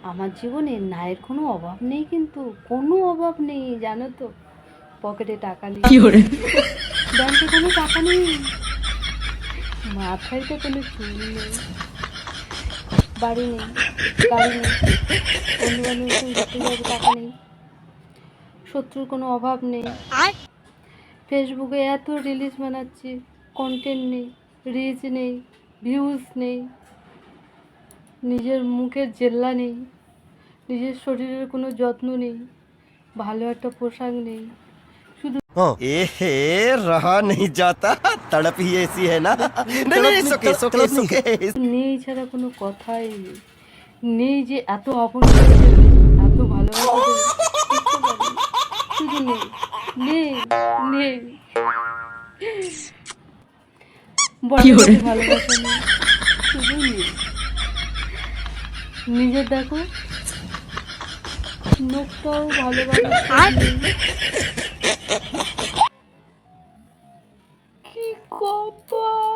আমার জীবনে নায়ের কোনো অভাব নেই, কিন্তু কোনো অভাব নেই জানো তো। পকেটে টাকা নেই, ব্যাংকে কোনো টাকা নেই, মাথায় তো কোনো চুল নেই, বাড়ি নেই, গাড়ি নেই, বন্ধু বান্ধবের সঙ্গে ঘুরতে যাবো টাকা নেই, শত্রুর কোনো অভাব নেই, ফেসবুকে এত রিলিজ বানাচ্ছি, কন্টেন্ট নেই, রিচ নেই, ভিউজ নেই, নিজের মুখের জেল্লা নেই, নিজের শরীরের কোনো যত্ন নেই, ভালো একটা পোশাক নেই, শুধু एहे रहा नहीं जाता तड़प ही ऐसी है ना नहीं नहीं सुके सुके सुके নেই ছাড়া কোনো কথাই নেই। নেই যে এত আপন করে দেবে, এত ভালোবাসা দেবে, বুঝতে পারিনি। শুধু নেই, নেই, নেই, বড় বেশি ভালোবাসা নেই, শুধু নেই। নিজের দেখো, নোখটাও ভালোবাসা নেই। কি কপাল!